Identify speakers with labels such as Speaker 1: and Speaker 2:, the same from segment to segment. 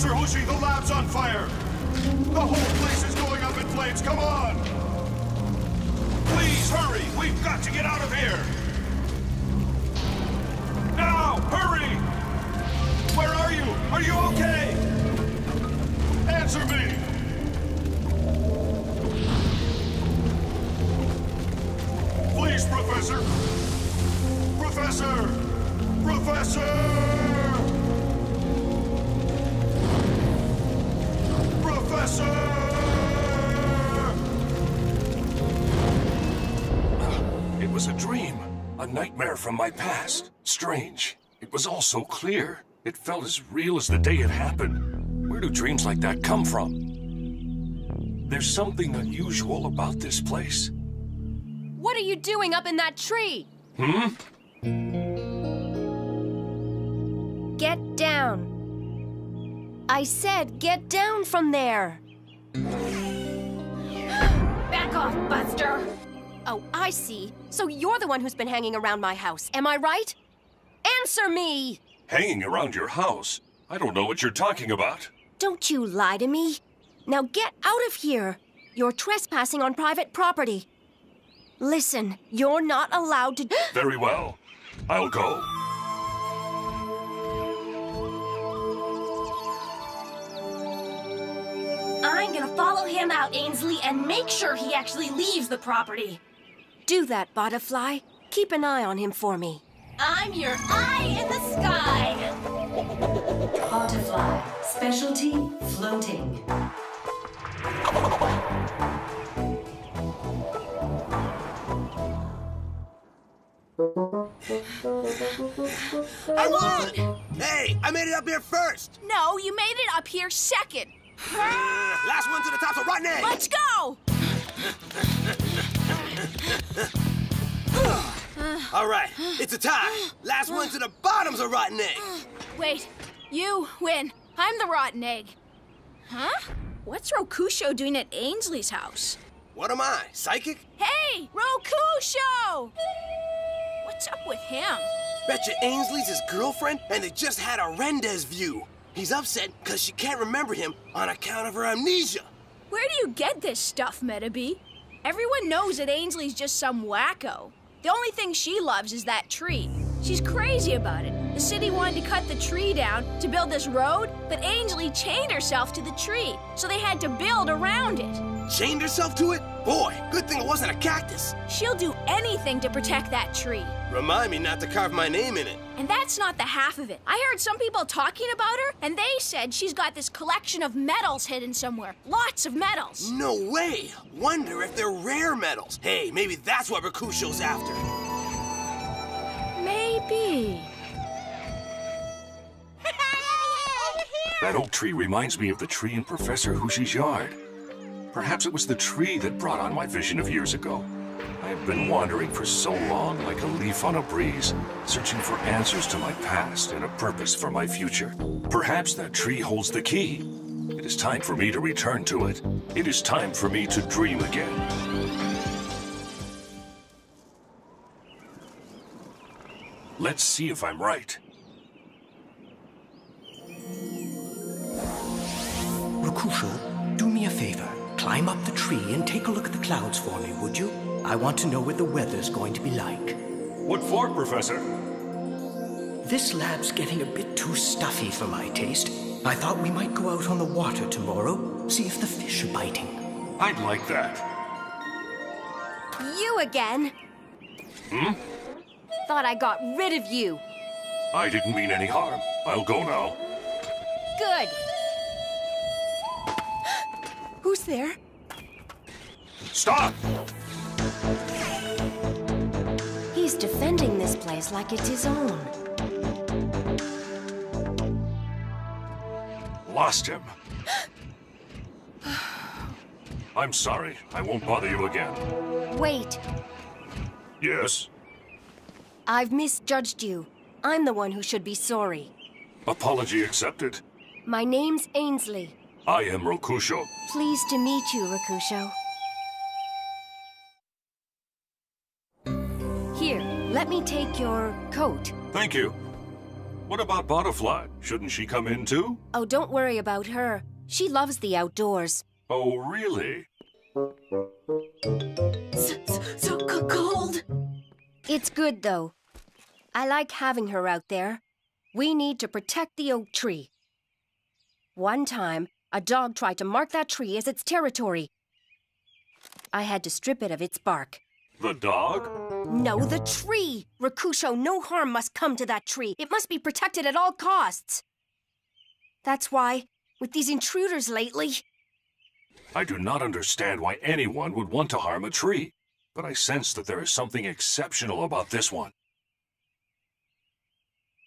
Speaker 1: Professor Hushi, the lab's on fire! The whole place is going up in flames, come on! Please, hurry! We've got to get out of here! Now, hurry! Where are you? Are you okay? Answer me! Please, Professor! Professor! Professor! Professor!
Speaker 2: It was a dream. A nightmare from my past. Strange. It was all so clear. It felt as real as the day it happened. Where do dreams like that come from? There's something unusual about this place.
Speaker 3: What are you doing up in that tree? Get down. I said get down from there.
Speaker 4: Back off, Buster!
Speaker 3: Oh, I see. So you're the one who's been hanging around my house, am I right? Answer me!
Speaker 2: Hanging around your house? I don't know what you're talking about.
Speaker 3: Don't you lie to me. Now get out of here. You're trespassing on private property. Listen, you're not allowed to...
Speaker 2: Very well. I'll go.
Speaker 4: I'm gonna follow him out, Ainsley, and make sure he actually leaves the property.
Speaker 3: Do that, Butterfly. Keep an eye on him for me.
Speaker 4: I'm your eye in the sky!
Speaker 5: Butterfly. Specialty, floating.
Speaker 6: I won! Hey, I made it up here first!
Speaker 4: No, you made it up here second.
Speaker 6: Last one to the top's a rotten egg!
Speaker 4: Let's go!
Speaker 6: All right, it's a tie. Last one to the bottom's a rotten egg.
Speaker 4: Wait, you win. I'm the rotten egg. Huh? What's Rokusho doing at Ainsley's house?
Speaker 6: What am I, psychic?
Speaker 4: Hey, Rokusho! What's up with him?
Speaker 6: Betcha Ainsley's his girlfriend, and they just had a Rendez view. He's upset because she can't remember him on account of her amnesia.
Speaker 4: Where do you get this stuff, Medabots? Everyone knows that Ainsley's just some wacko. The only thing she loves is that tree. She's crazy about it. The city wanted to cut the tree down to build this road, but Ainsley chained herself to the tree, so they had to build around it.
Speaker 6: Chained herself to it? Boy, good thing it wasn't a cactus.
Speaker 4: She'll do anything to protect that tree.
Speaker 6: Remind me not to carve my name in it.
Speaker 4: And that's not the half of it. I heard some people talking about her, and they said she's got this collection of medals hidden somewhere. Lots of medals.
Speaker 6: No way. Wonder if they're rare medals. Hey, maybe that's what Rakusho's after.
Speaker 4: Maybe.
Speaker 2: That oak tree reminds me of the tree in Professor Hushi's yard. Perhaps it was the tree that brought on my vision of years ago. I have been wandering for so long like a leaf on a breeze, searching for answers to my past and a purpose for my future. Perhaps that tree holds the key. It is time for me to return to it. It is time for me to dream again. Let's see if I'm right.
Speaker 7: Rokusho, do me a favor. Climb up the tree and take a look at the clouds for me, would you? I want to know what the weather's going to be like.
Speaker 2: What for, Professor?
Speaker 7: This lab's getting a bit too stuffy for my taste. I thought we might go out on the water tomorrow, see if the fish are biting.
Speaker 2: I'd like that.
Speaker 3: You again? Thought I got rid of you.
Speaker 2: I didn't mean any harm. I'll go now.
Speaker 3: Good. Who's there?
Speaker 2: Stop!
Speaker 3: He's defending this place like it's his own.
Speaker 2: Lost him. I'm sorry. I won't bother you again.
Speaker 3: Wait.
Speaker 2: Yes?
Speaker 3: I've misjudged you. I'm the one who should be sorry.
Speaker 2: Apology accepted.
Speaker 3: My name's Ainsley.
Speaker 2: I am Rokusho.
Speaker 3: Pleased to meet you, Rokusho. Here, let me take your coat.
Speaker 2: Thank you. What about Butterfly? Shouldn't she come in too?
Speaker 3: Oh, don't worry about her. She loves the outdoors.
Speaker 2: Oh, really?
Speaker 3: So cold. It's good, though. I like having her out there. We need to protect the oak tree. One time, a dog tried to mark that tree as its territory. I had to strip it of its bark.
Speaker 2: The dog?
Speaker 3: No, the tree! Rakusho, no harm must come to that tree. It must be protected at all costs. That's why, with these intruders lately...
Speaker 2: I do not understand why anyone would want to harm a tree, but I sense that there is something exceptional about this one.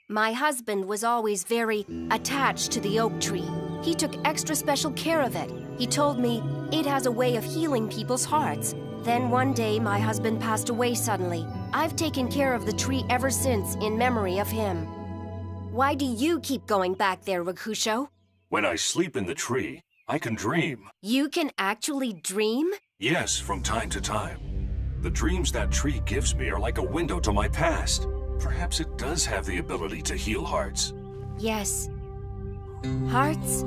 Speaker 3: My husband was always very attached to the oak tree. He took extra special care of it. He told me it has a way of healing people's hearts. Then one day, my husband passed away suddenly. I've taken care of the tree ever since in memory of him. Why do you keep going back there, Rakusho?
Speaker 2: When I sleep in the tree, I can dream.
Speaker 3: You can actually dream?
Speaker 2: Yes, from time to time. The dreams that tree gives me are like a window to my past. Perhaps it does have the ability to heal hearts.
Speaker 3: Yes. Hearts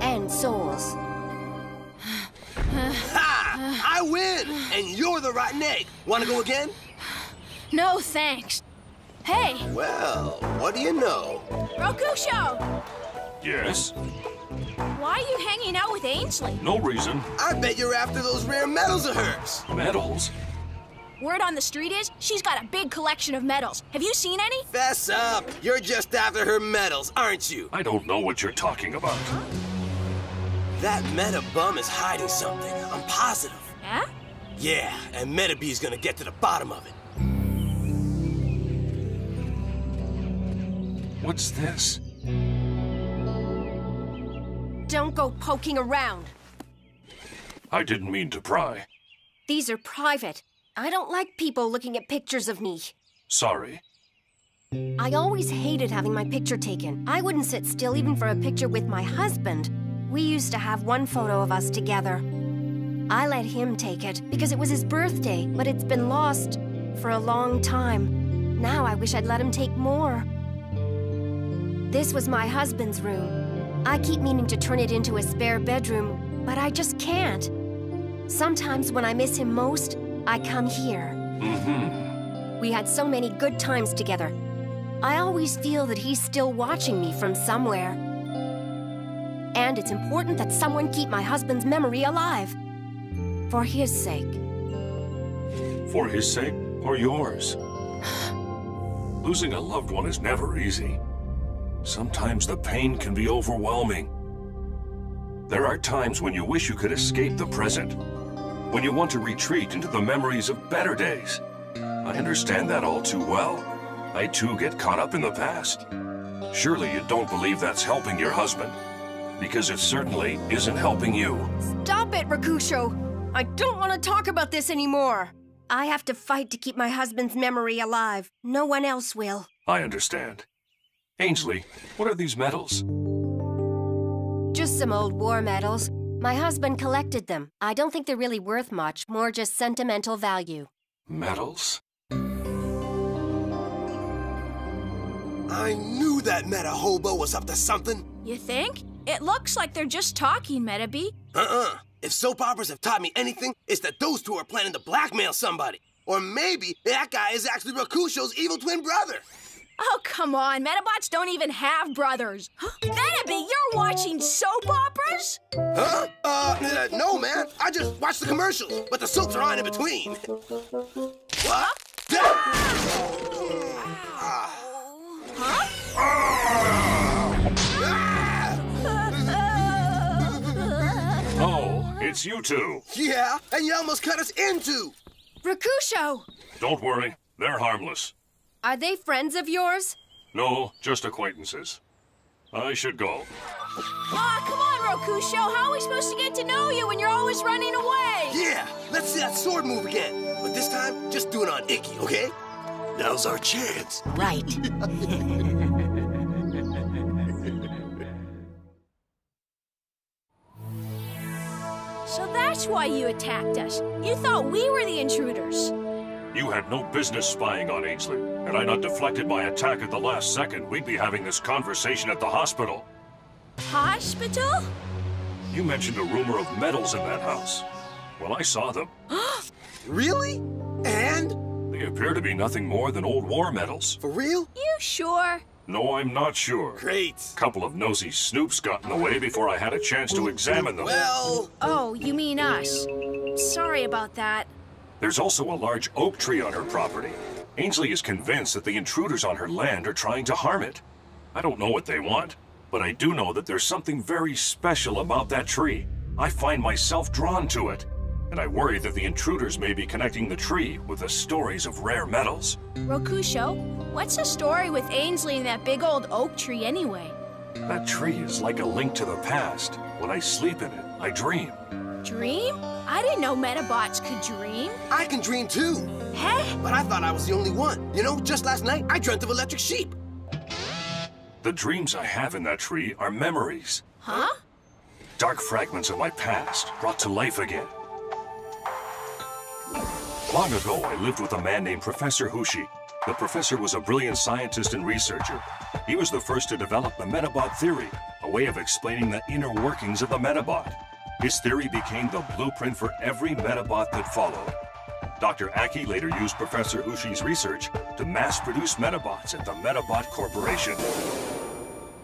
Speaker 3: and souls.
Speaker 6: Ha! I win! And you're the rotten egg. Want to go again?
Speaker 4: No, thanks. Hey,
Speaker 6: Well, what do you know?
Speaker 4: Rokusho!
Speaker 2: Yes?
Speaker 4: Why are you hanging out with Ainsley?
Speaker 2: No reason.
Speaker 6: I bet you're after those rare medals of hers.
Speaker 2: Medals?
Speaker 4: Word on the street is she's got a big collection of medals. Have you seen any?
Speaker 6: Fess up. You're just after her medals, aren't you?
Speaker 2: I don't know what you're talking about.
Speaker 6: That meta bum is hiding something. I'm positive.
Speaker 4: Yeah?
Speaker 6: Yeah, and Medabee's gonna get to the bottom of it.
Speaker 2: What's this?
Speaker 3: Don't go poking around.
Speaker 2: I didn't mean to pry.
Speaker 3: These are private. I don't like people looking at pictures of me.
Speaker 2: Sorry.
Speaker 3: I always hated having my picture taken. I wouldn't sit still even for a picture with my husband. We used to have one photo of us together. I let him take it because it was his birthday, but it's been lost for a long time. Now I wish I'd let him take more. This was my husband's room. I keep meaning to turn it into a spare bedroom, but I just can't. Sometimes when I miss him most, I come here. We had so many good times together. I always feel that he's still watching me from somewhere. And it's important that someone keep my husband's memory alive. For his sake.
Speaker 2: For his sake or yours? Losing a loved one is never easy. Sometimes the pain can be overwhelming. There are times when you wish you could escape the present, when you want to retreat into the memories of better days. I understand that all too well. I too get caught up in the past. Surely you don't believe that's helping your husband, because it certainly isn't helping you.
Speaker 3: Stop it, Rakusho! I don't want to talk about this anymore. I have to fight to keep my husband's memory alive. No one else will.
Speaker 2: I understand. Ainsley, what are these medals?
Speaker 3: Just some old war medals. My husband collected them. I don't think they're really worth much, more just sentimental value.
Speaker 2: Medals?
Speaker 6: I knew that meta hobo was up to something.
Speaker 4: You think? It looks like they're just talking, Metabee.
Speaker 6: If soap operas have taught me anything, it's that those two are planning to blackmail somebody. Or maybe that guy is actually Rakusho's evil twin brother.
Speaker 4: Oh, come on. Medabots don't even have brothers. Metabee, you're watching soap operas?
Speaker 6: Huh? No, man. I just watch the commercials, but the soaps are on in between. What?
Speaker 2: Oh, it's you two.
Speaker 6: Yeah, and you almost cut us in two.
Speaker 3: Rakusho!
Speaker 2: Don't worry, they're harmless.
Speaker 3: Are they friends of yours?
Speaker 2: No, just acquaintances. I should go.
Speaker 4: Aw, come on, Rokusho. How are we supposed to get to know you when you're always running away?
Speaker 6: Yeah, let's see that sword move again. But this time, just do it on Icky, okay? Now's our chance.
Speaker 3: Right.
Speaker 4: So that's why you attacked us. You thought we were the intruders.
Speaker 2: You had no business spying on Ainsley. Had I not deflected my attack at the last second, we'd be having this conversation at the hospital.
Speaker 4: Hospital?
Speaker 2: You mentioned a rumor of medals in that house. Well, I saw them.
Speaker 6: Really? And?
Speaker 2: They appear to be nothing more than old war medals.
Speaker 6: For real?
Speaker 4: You sure?
Speaker 2: No, I'm not sure.
Speaker 6: Great.
Speaker 2: A couple of nosy snoops got in the way before I had a chance to examine them.
Speaker 6: Well...
Speaker 4: Oh, you mean us. Sorry about that.
Speaker 2: There's also a large oak tree on her property. Ainsley is convinced that the intruders on her land are trying to harm it. I don't know what they want, but I do know that there's something very special about that tree. I find myself drawn to it, and I worry that the intruders may be connecting the tree with the stories of rare metals.
Speaker 4: Rokusho, what's the story with Ainsley and that big old oak tree anyway?
Speaker 2: That tree is like a link to the past. When I sleep in it, I dream.
Speaker 4: Dream? I didn't know Medabots could dream.
Speaker 6: I can dream too.
Speaker 4: Huh?
Speaker 6: But I thought I was the only one. You know, just last night, I dreamt of electric sheep.
Speaker 2: The dreams I have in that tree are memories.
Speaker 4: Huh?
Speaker 2: Dark fragments of my past brought to life again. Long ago, I lived with a man named Professor Hushi. The professor was a brilliant scientist and researcher. He was the first to develop the Medabot theory, a way of explaining the inner workings of the Medabot. His theory became the blueprint for every Medabot that followed. Dr. Aki later used Professor Hushi's research to mass-produce Medabots at the Medabot Corporation.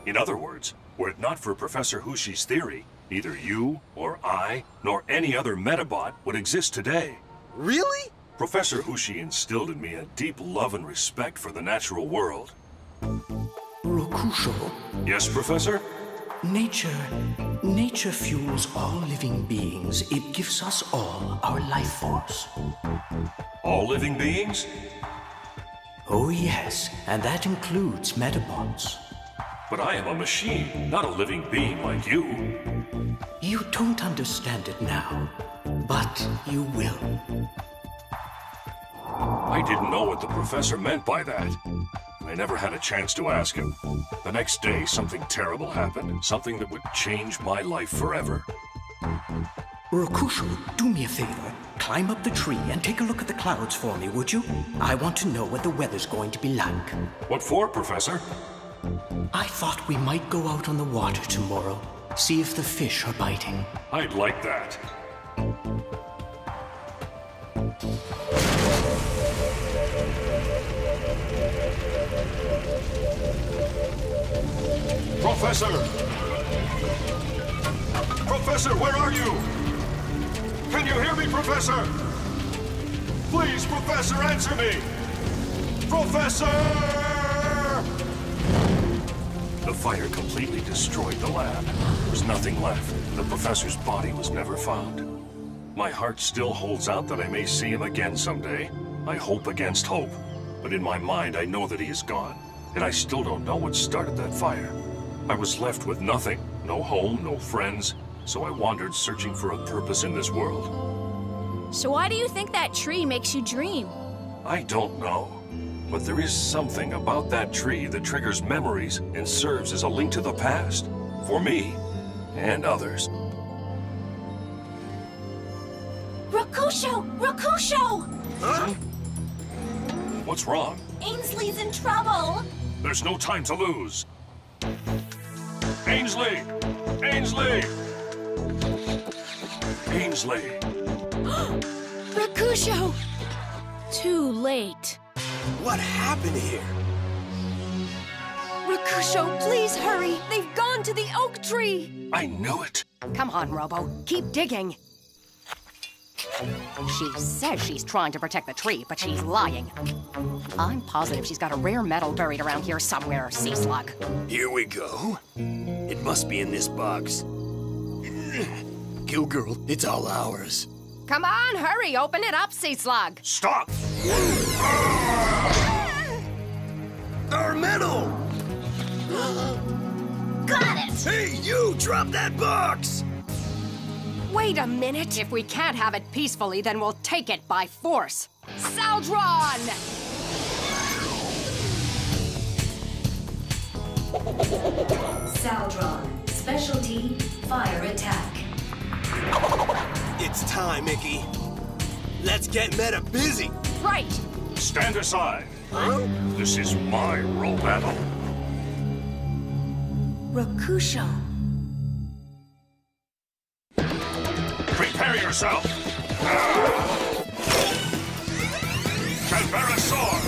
Speaker 2: In other words, were it not for Professor Hushi's theory, neither you, or I, nor any other Medabot would exist today.
Speaker 6: Really?
Speaker 2: Professor Hushi instilled in me a deep love and respect for the natural world.
Speaker 7: Rokusho,
Speaker 2: Yes, Professor?
Speaker 7: nature fuels all living beings. It gives us all our life force.
Speaker 2: All living beings?
Speaker 7: Oh yes, and that includes Medabots.
Speaker 2: But I am a machine, not a living being like you.
Speaker 7: You don't understand it now, but you will.
Speaker 2: I didn't know what the professor meant by that. I never had a chance to ask him. The next day, something terrible happened. Something that would change my life forever.
Speaker 7: Rokusho, do me a favor. Climb up the tree and take a look at the clouds for me, would you? I want to know what the weather's going to be like.
Speaker 2: What for, Professor?
Speaker 7: I thought we might go out on the water tomorrow, see if the fish are biting.
Speaker 2: I'd like that. Professor! Professor, where are you? Can you hear me, Professor? Please, Professor, answer me! Professor! The fire completely destroyed the lab. There was nothing left. The professor's body was never found. My heart still holds out that I may see him again someday. I hope against hope. But in my mind, I know that he is gone. And I still don't know what started that fire. I was left with nothing. No home, no friends. So I wandered searching for a purpose in this world.
Speaker 4: So why do you think that tree makes you dream?
Speaker 2: I don't know. But there is something about that tree that triggers memories and serves as a link to the past. For me. And others.
Speaker 3: Rokusho! Rokusho!
Speaker 6: Huh?
Speaker 2: What's wrong?
Speaker 3: Ainsley's in trouble!
Speaker 2: There's no time to lose. Ainsley! Ainsley! Ainsley!
Speaker 4: Rokusho! Too late.
Speaker 6: What happened here?
Speaker 3: Rokusho, please hurry! They've gone to the oak tree!
Speaker 2: I knew it.
Speaker 8: Come on, Robo. Keep digging. She says she's trying to protect the tree, but she's lying. I'm positive she's got a rare metal buried around here somewhere, Sea Slug.
Speaker 9: Here we go. It must be in this box. Kill Girl, it's all ours.
Speaker 8: Come on, hurry, open it up, Sea Slug.
Speaker 2: Stop!
Speaker 9: Our medal!
Speaker 3: Got it!
Speaker 9: Hey, you! Drop that box!
Speaker 8: Wait a minute. If we can't have it peacefully, then we'll take it by force. Saldron!
Speaker 5: Saldron, specialty, fire attack.
Speaker 6: It's time, Mickey. Let's get Meta busy.
Speaker 8: Right.
Speaker 2: Stand aside. This is my role battle.
Speaker 3: Rakusho.
Speaker 2: Prepare yourself. Transverosaur.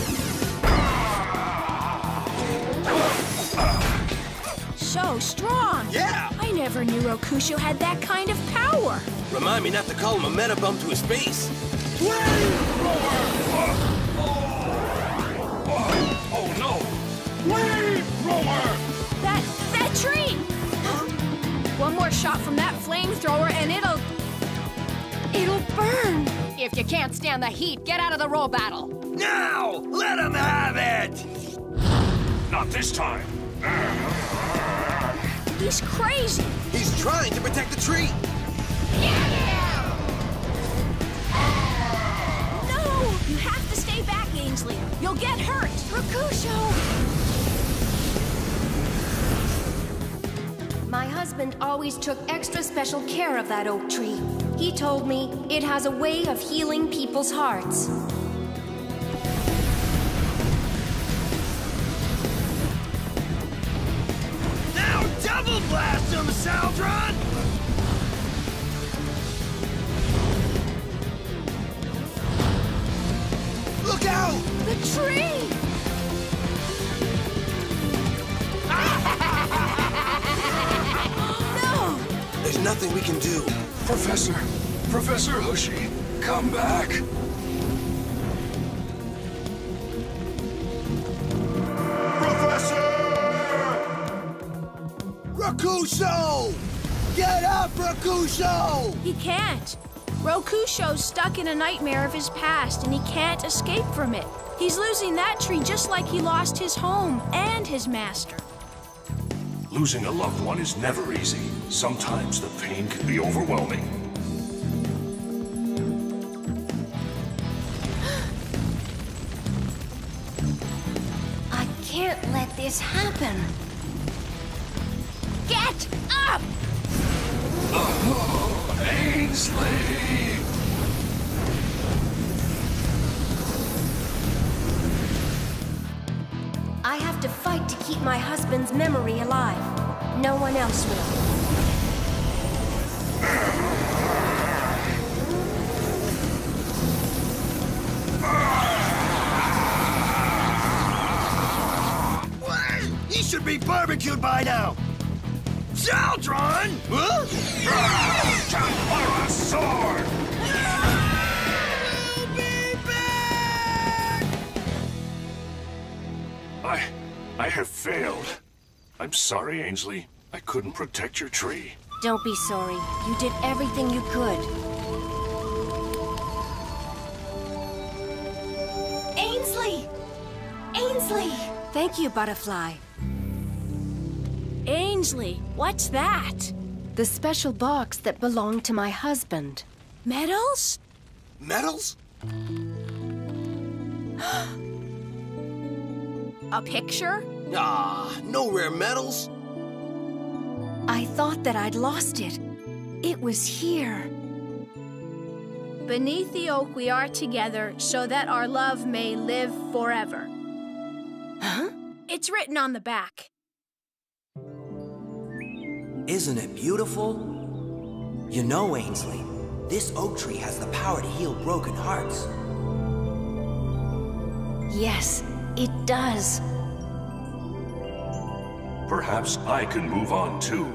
Speaker 4: So strong.
Speaker 6: Yeah!
Speaker 4: I never knew Rakusho had that kind of power.
Speaker 6: Remind me not to call him a Medabomb to his face.
Speaker 2: Oh no! Wave roller!
Speaker 4: That tree! One more shot from that flamethrower and it'll burn.
Speaker 8: If you can't stand the heat, get out of the roll battle.
Speaker 9: Now! Let him have it!
Speaker 2: Not this time.
Speaker 4: He's crazy.
Speaker 6: He's trying to protect the tree.
Speaker 4: No! You have to stay back, Ainsley. You'll get hurt.
Speaker 3: Rakusho! My husband always took extra special care of that oak tree. He told me it has a way of healing people's hearts.
Speaker 9: Now double blast him, Saldron!
Speaker 6: Look out!
Speaker 4: The tree! No!
Speaker 6: There's nothing we can do.
Speaker 2: Professor Hushi, come back.
Speaker 1: Professor!
Speaker 6: Rakusho! Get up, Rakusho!
Speaker 4: He can't. Rokusho's stuck in a nightmare of his past, and he can't escape from it. He's losing that tree just like he lost his home and his master.
Speaker 2: Losing a loved one is never easy. Sometimes the pain can be overwhelming.
Speaker 3: I can't let this happen.
Speaker 4: Get up!
Speaker 2: Ainsley!
Speaker 3: I have to fight to keep my husband's memory alive. No one else will.
Speaker 9: He should be barbecued by now! Saldron! Huh?
Speaker 2: Transverosaur!
Speaker 9: I'll be back!
Speaker 2: I have failed. I'm sorry, Ainsley. I couldn't protect your tree.
Speaker 3: Don't be sorry. You did everything you could.
Speaker 4: Ainsley! Ainsley!
Speaker 3: Thank you, Butterfly.
Speaker 4: Ainsley, what's that?
Speaker 3: The special box that belonged to my husband.
Speaker 4: Medals?
Speaker 6: Medals?
Speaker 4: A picture?
Speaker 6: Ah, no rare medals.
Speaker 3: I thought that I'd lost it. It was here.
Speaker 4: Beneath the oak we are together, so that our love may live forever.
Speaker 3: Huh?
Speaker 4: It's written on the back.
Speaker 10: Isn't it beautiful? You know, Ainsley, this oak tree has the power to heal broken hearts.
Speaker 3: Yes, it does.
Speaker 2: Perhaps I can move on too.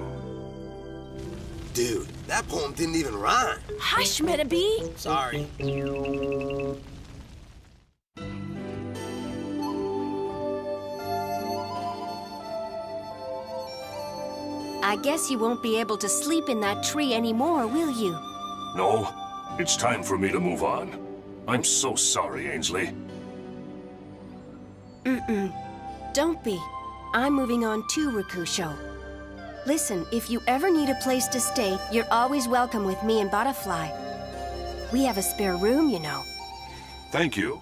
Speaker 6: Dude, that poem didn't even rhyme.
Speaker 4: Hush, Medabots!
Speaker 6: Sorry.
Speaker 3: I guess you won't be able to sleep in that tree anymore, will you?
Speaker 2: No, it's time for me to move on. I'm so sorry, Ainsley.
Speaker 3: Don't be. I'm moving on too, Rakusho. Listen, if you ever need a place to stay, you're always welcome with me and Butterfly. We have a spare room, you know.
Speaker 2: Thank you.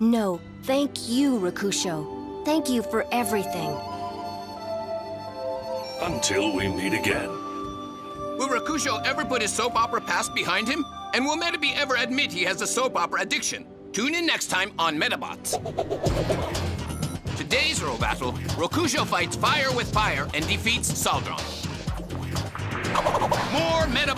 Speaker 3: No, thank you, Rakusho. Thank you for everything.
Speaker 2: Until we meet again.
Speaker 11: Will Rakusho ever put his soap opera past behind him? And will Medabots ever admit he has a soap opera addiction? Tune in next time on Medabots. Today's Ro Battle, Rokusho fights fire with fire and defeats Saldron. More Medabots!